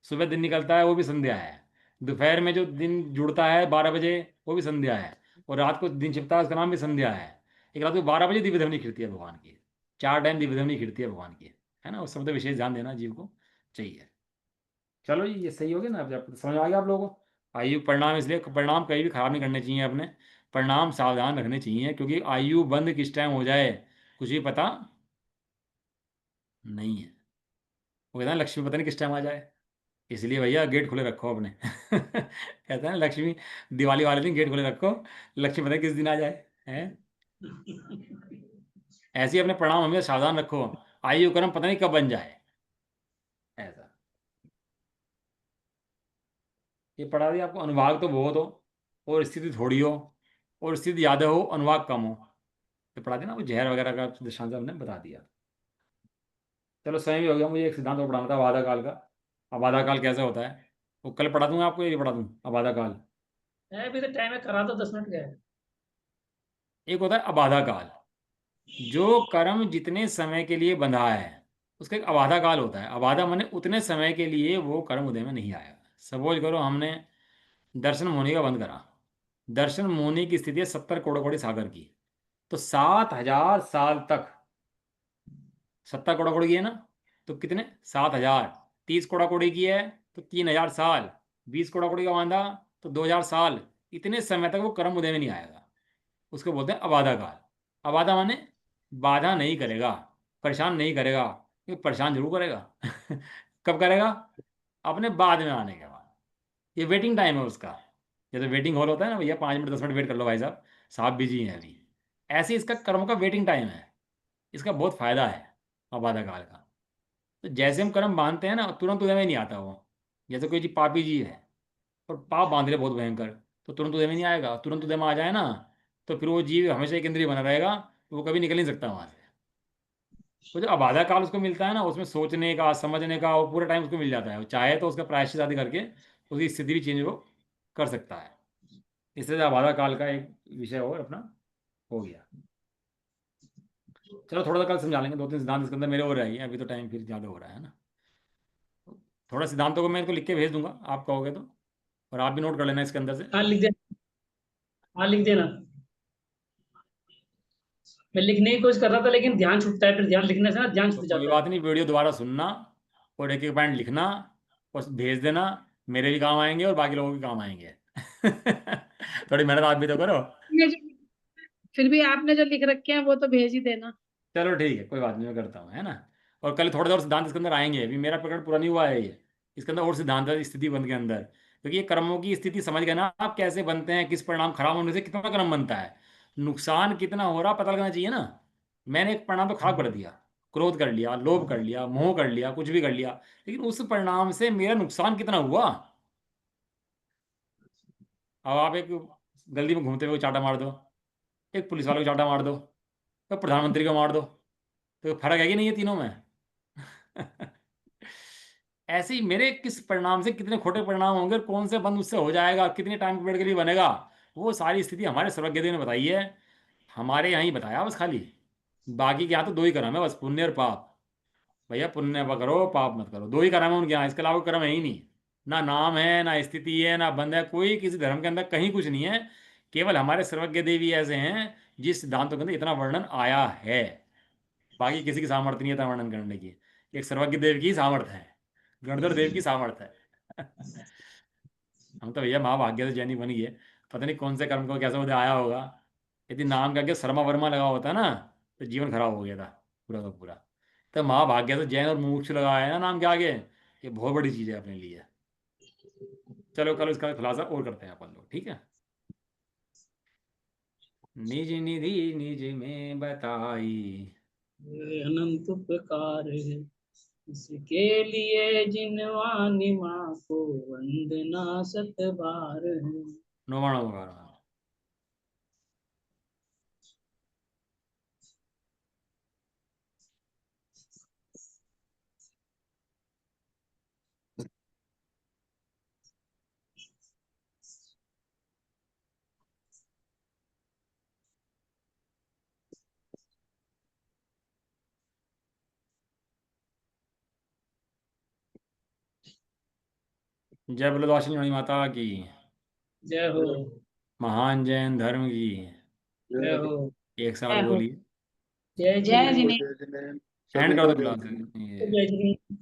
सुबह दिन निकलता है वो भी संध्या है। दोपहर में जो दिन जुड़ता है 12 बजे वो भी संध्या है। और रात को दिन छिपता है उसका नाम भी संध्या है। एक रात को 12 बजे दिव्य ध्वनि खिलती है भगवान की। 4 टाइम दिव्य ध्वनि खिलती है भगवान की। है ना, उस समय तो विशेष ध्यान देना जीव को चाहिए। चलो जी, ये सही हो गया ना, अब समझ आ गया आप लोगों को। आयु परिणाम, इसलिए परिणाम कहीं भी खराब नहीं करने चाहिए अपने। परिणाम सावधान रखने चाहिए, क्योंकि आयु बंद किस टाइम हो जाए कुछ भी पता नहीं है। वो कहता है लक्ष्मी पता नहीं किस टाइम आ जाए। इसलिए भैया गेट खुले रखो अपने। कहता है ना लक्ष्मी, दिवाली वाले दिन गेट खुले रखो, लक्ष्मी पता नहीं किस दिन आ जाए। हैं। ऐसे ही अपने परिणाम हमें सावधान रखो, आयु कर्म पता नहीं कब बन जाए। ऐसा। ये पढ़ा दिया आपको, अनुभाग तो बहुत हो और स्थिति थोड़ी हो, और स्थिति ज़्यादा हो अनुभाग कम हो। तो पढ़ा दिया ना, वो जहर वगैरह का दृष्टांत हमने बता दिया। चलो समय भी हो गया, मुझे एक सिद्धांत और पढ़ाना था अबाधा काल का। अबाधा काल कैसे होता है वो कल पढ़ा दूंगा आपको, ये पढ़ा दूँ अबाधा काल। है अभी तो टाइम है, करा दो 10 मिनट का है। एक होता है अबाधा काल, जो कर्म जितने समय के लिए बंधा है उसका एक अबाधा काल होता है। अबाधा माने उतने समय के लिए वो कर्म उदय में नहीं आएगा। सपोज करो हमने दर्शन मुनि का बंद करा। दर्शन मुनि की स्थिति है 70 करोड़ सागर की, तो 7,000 साल तक। 70 करोड़ की है ना, तो कितने 7,000। 30 करोड़ की है तो 3,000 साल। 20 करोड़ का बांधा तो 2,000 साल। इतने समय तक वो कर्म उदय में नहीं आएगा, उसको बोलते हैं अबाधा काल। अबाधा माने बाधा नहीं करेगा, परेशान नहीं करेगा। ये परेशान जरूर करेगा कब करेगा? अपने बाद में आने के बाद। ये वेटिंग टाइम है उसका। जैसे वेटिंग हॉल होता है ना, भैया 5 मिनट 10 मिनट वेट कर लो भाई साहब, साहब बिजी हैं अभी। ऐसे इसका कर्म का वेटिंग टाइम है। इसका बहुत फायदा है अबाधा काल का। तो जैसे हम कर्म बांधते हैं ना, तुरंत उदय में नहीं आता वो। जैसे कोई जी पापी जी है और पाप बांध रहे बहुत भयंकर, तो तुरंत उदय में नहीं आएगा। तुरंत उदय में आ जाए ना, तो फिर वो जीव हमेशा एक इंद्रिय बना रहेगा, तो वो कभी निकल नहीं सकता वहां से। तो जो अबाधा काल उसको मिलता है ना, उसमें सोचने का समझने का वो पूरा टाइम उसको मिल जाता है। वो चाहे तो उसका प्रायश्चित आदि करके उसकी स्थिति भी चेंज वो कर सकता है। इसलिए अबाधा काल का एक विषय और अपना हो गया। चलो थोड़ा सा कल समझा लेंगे, 2-3 सिद्धांत इसके अंदर मेरे और रह गए, अभी तो टाइम फिर ज़्यादा हो रहा है ना। थोड़ा सिद्धांतों को मैं इनको लिख के भेज दूंगा, आप कहोगे तो, और आप भी नोट कर लेना इसके अंदर से। हाँ लिख दे, हाँ लिख देना। मैं लिखने की कोशिश कर रहा था लेकिन ध्यान छूटता है, फिर ध्यान लिखने से ना ध्यान तो छूट कोई जाता है। बात नहीं, वीडियो दोबारा सुनना और एक एक पॉइंट लिखना और भेज देना। मेरे भी काम आएंगे और बाकी लोगों के काम आएंगे थोड़ी मेहनत आप भी तो करो। आपने जो- फिर भी आपने जो लिख रखे हैं वो तो भेज ही देना। चलो ठीक है, कोई बात नहीं, मैं करता हूँ, है ना। और कल थोड़े और सिद्धांत इसके अंदर आएंगे, अभी मेरा प्रकरण पूरा नहीं हुआ है ये। इसके अंदर और सिद्धांत है स्थिति बंध के अंदर, क्योंकि ये कर्मों की स्थिति समझ गए ना आप, कैसे बनते हैं, किस परिणाम खराब होने से कितना कर्म बनता है, नुकसान कितना हो रहा पता लगना चाहिए ना। मैंने एक परिणाम तो खराब कर दिया, क्रोध कर लिया, लोभ कर लिया, मोह कर लिया, कुछ भी कर लिया, लेकिन उस परिणाम से मेरा नुकसान कितना हुआ। अब आप एक गली में घूमते हुए चाटा मार दो, एक पुलिस वाले को चाटा मार दो, तो प्रधानमंत्री को मार दो, तो फर्क है कि नहीं है तीनों में ऐसे ही मेरे किस परिणाम से कितने खोटे परिणाम होंगे, और कौन से बंद उससे हो जाएगा, कितने टाइम पीरियड के लिए बनेगा, वो सारी स्थिति हमारे सर्वज्ञदेव ने बताई है। हमारे यहाँ ही बताया बस खाली। बाकी के यहाँ तो दो ही कर्म है बस, पुण्य और पाप। भैया पुण्य करो पाप मत करो, दो ही कर्म है उनके यहाँ, इसके अलावा कोई कर्म है ही नहीं। ना नाम है, ना स्थिति है, ना बंध है, कोई किसी धर्म के अंदर कहीं कुछ नहीं है। केवल हमारे सर्वज्ञ देवी ऐसे हैं जिस सिद्धांतों के अंदर इतना वर्णन आया है। बाकी किसी की सामर्थ्य नहीं है इतना वर्णन करने की, एक सर्वज्ञ देव की ही सामर्थ्य है, गणधर देव की सामर्थ्य है हम तो भैया महाभाग्य से जैनी बन गए, पता नहीं कौन से कर्म को कैसे उदय आया होगा। यदि नाम का क्या शर्मा वर्मा लगा होता ना, तो जीवन खराब हो गया था पूरा का पूरा। तो महाभाग्य से जैन और मुमुक्षु लगाया है ना नाम के आगे, ये बहुत बड़ी चीज़ है अपने लिए। चलो कल इसका खुलासा और करते हैं अपन लोग, ठीक है। निज निधि निज में बताई, ये अनंत उपकार है इसके लिए जिनवानी माँ को वंदना सत बार है। नोवाणों होगा। जय बलवासिनी माता की, जय हो, महान जैन धर्म की। जय हो, एक साथ जय हो। बोलिए, जय जय जिनेन्द्र। जिनेन्द्र। जय जिनेन्द्र। एंड सभी कर को दो जय क्लास। जिनेन्द्र। जय जिनेन्द्र।